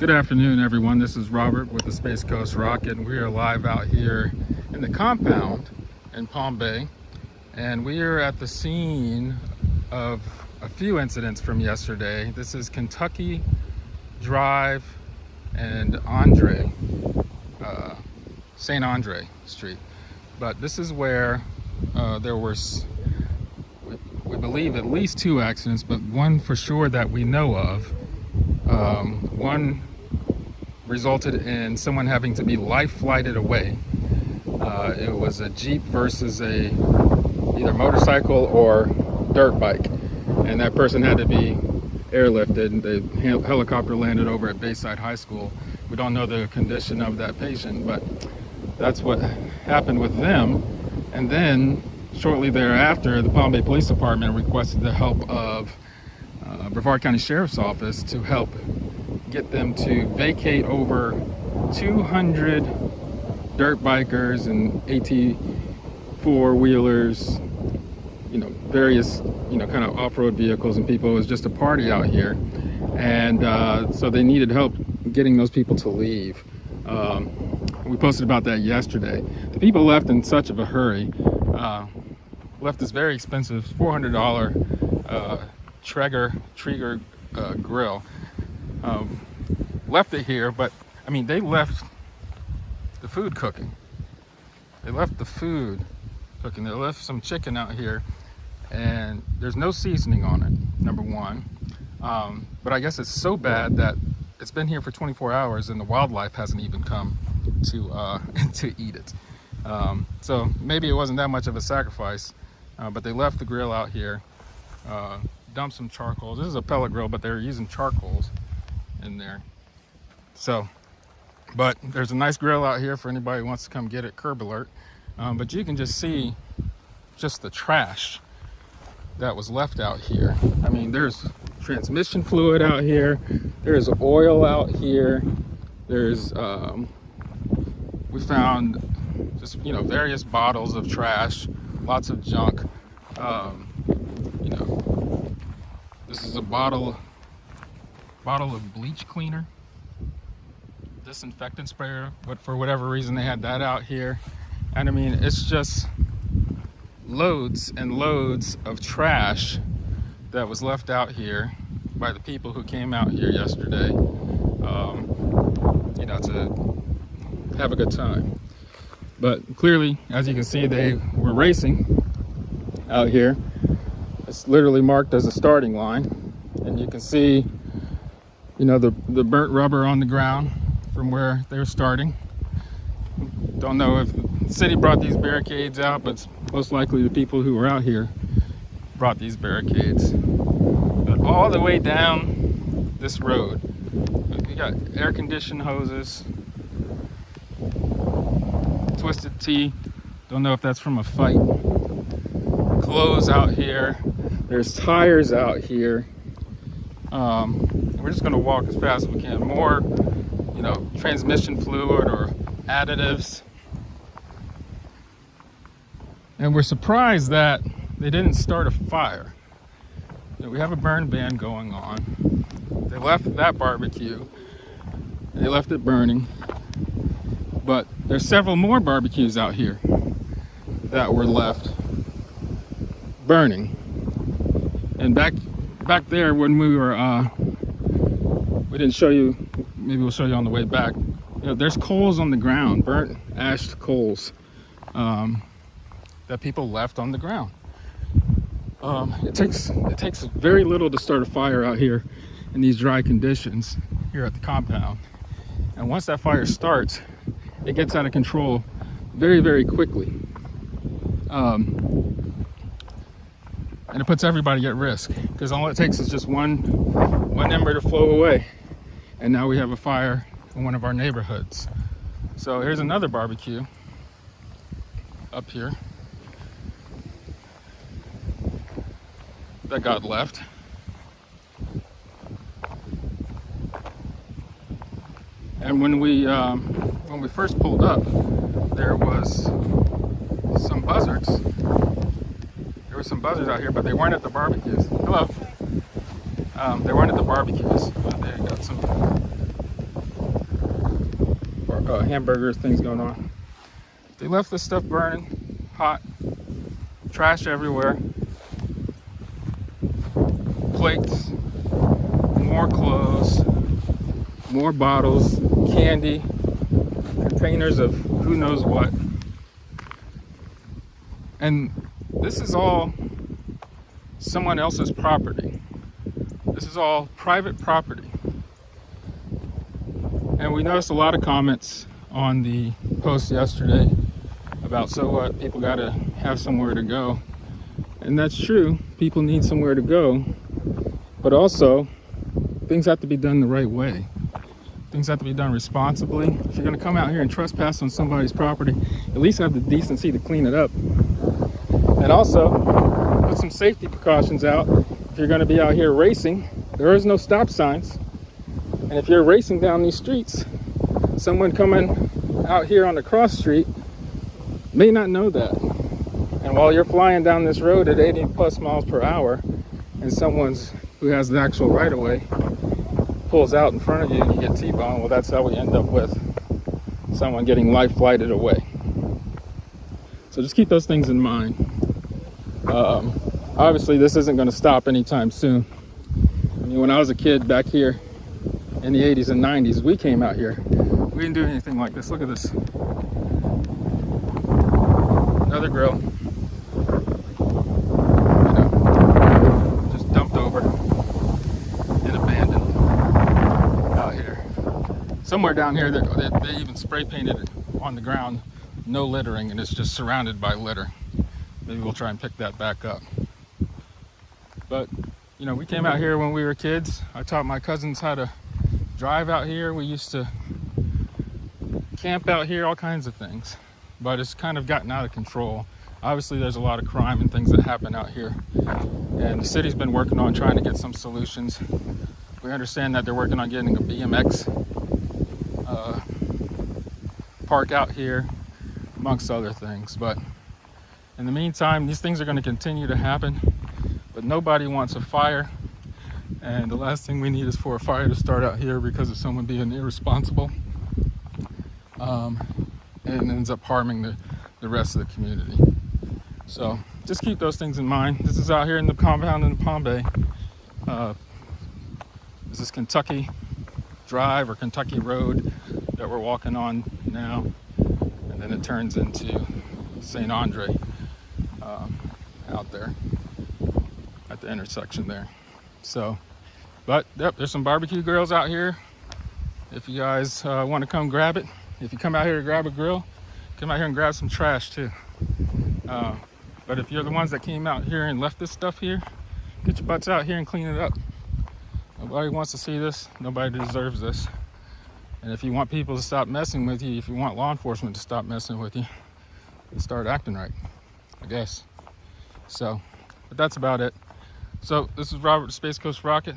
Good afternoon, everyone. This is Robert with the Space Coast Rocket, and we are live out here in the compound in Pompei, and we are at the scene of a few incidents from yesterday. This is Kentucky Drive and St. Andre Street, but this is where there were, we believe, at least two accidents, but one for sure that we know of. One resulted in someone having to be life flighted away. It was a Jeep versus either motorcycle or dirt bike, and that person had to be airlifted. The helicopter landed over at Bayside High School. We don't know the condition of that patient, but that's what happened with them. And then shortly thereafter, the Pompei Police Department requested the help of Brevard County Sheriff's Office to help get them to vacate over 200 dirt bikers and AT four-wheelers, various, kind of off-road vehicles and people. It was just a party out here, and so they needed help getting those people to leave. We posted about that yesterday. The people left in such of a hurry, left this very expensive $400 Traeger grill. Left it here, but I mean, they left the food cooking. They left some chicken out here, and there's no seasoning on it, number one. But I guess it's so bad that it's been here for 24 hours and the wildlife hasn't even come to eat it. So maybe it wasn't that much of a sacrifice, but they left the grill out here, dumped some charcoal. This is a pellet grill, but they're using charcoals in there. So, but there's a nice grill out here for anybody who wants to come get it, curb alert. But you can just see just the trash that was left out here. I mean, there's transmission fluid out here, there's oil out here, there's we found just various bottles of trash, lots of junk. This is a bottle of bleach cleaner, disinfectant sprayer, but for whatever reason they had that out here. And I mean, it's just loads and loads of trash that was left out here by the people who came out here yesterday, to have a good time. But clearly, as you can see, they were racing out here. It's literally marked as a starting line, and you can see the burnt rubber on the ground from where they were starting. Don't know if the city brought these barricades out, but most likely the people who were out here brought these barricades. But all the way down this road, we got air-conditioned hoses, twisted T, don't know if that's from a fight, clothes out here, there's tires out here. We're just going to walk as fast as we can. More, transmission fluid or additives. And we're surprised that they didn't start a fire. We have a burn ban going on. They left that barbecue. They left it burning. But there's several more barbecues out here that were left burning. And back there when we were, we didn't show you, maybe we'll show you on the way back. There's coals on the ground, burnt ashed coals that people left on the ground. It takes very little to start a fire out here in these dry conditions here at the compound. And once that fire starts, it gets out of control very, very quickly. And it puts everybody at risk, because all it takes is just one ember to flow away, and now we have a fire in one of our neighborhoods. So here's another barbecue up here that got left. And when we first pulled up, there was some buzzards. There were some buzzards out here, but they weren't at the barbecues. Hello. They weren't at the barbecues, but they got some hamburger things going on. They left this stuff burning, hot, trash everywhere, plates, more clothes, more bottles, candy, containers of who knows what. And this is all someone else's property. This is all private property. And we noticed a lot of comments on the post yesterday about, so what, people gotta have somewhere to go. And that's true, people need somewhere to go, but also things have to be done the right way. Things have to be done responsibly. If you're gonna come out here and trespass on somebody's property, at least have the decency to clean it up. And also, put some safety precautions out. If you're gonna be out here racing, there is no stop signs. And if you're racing down these streets, someone coming out here on the cross street may not know that. And while you're flying down this road at 80 plus miles per hour, and someone's who has the actual right of way pulls out in front of you and you get T-boned, well, that's how we end up with someone getting life flighted away. So just keep those things in mind. Obviously, this isn't going to stop anytime soon. I mean, when I was a kid back here in the 80s and 90s, we came out here. We didn't do anything like this. Look at this. Another grill. You know, just dumped over and abandoned out here. Somewhere down here, they even spray painted it on the ground, no littering, and it's just surrounded by litter. Maybe we'll try and pick that back up. But, you know, we came out here when we were kids. I taught my cousins how to drive out here. We used to camp out here, all kinds of things. But it's kind of gotten out of control. Obviously, there's a lot of crime and things that happen out here. And the city's been working on trying to get some solutions. We understand that they're working on getting a BMX park out here, amongst other things. But in the meantime, these things are going to continue to happen. But nobody wants a fire. And the last thing we need is for a fire to start out here because of someone being irresponsible. And ends up harming the rest of the community. So just keep those things in mind. This is out here in the compound in Pompei. This is Kentucky Drive or Kentucky Road that we're walking on now. And then it turns into St. Andre out there at the intersection there. So, but yep, there's some barbecue grills out here. If you guys want to come grab it. If you come out here to grab a grill, come out here and grab some trash too. But if you're the ones that came out here and left this stuff here, get your butts out here and clean it up. Nobody wants to see this. Nobody deserves this. And if you want people to stop messing with you, if you want law enforcement to stop messing with you, start acting right, I guess. So, but that's about it. So this is Robert, the Space Coast Rocket.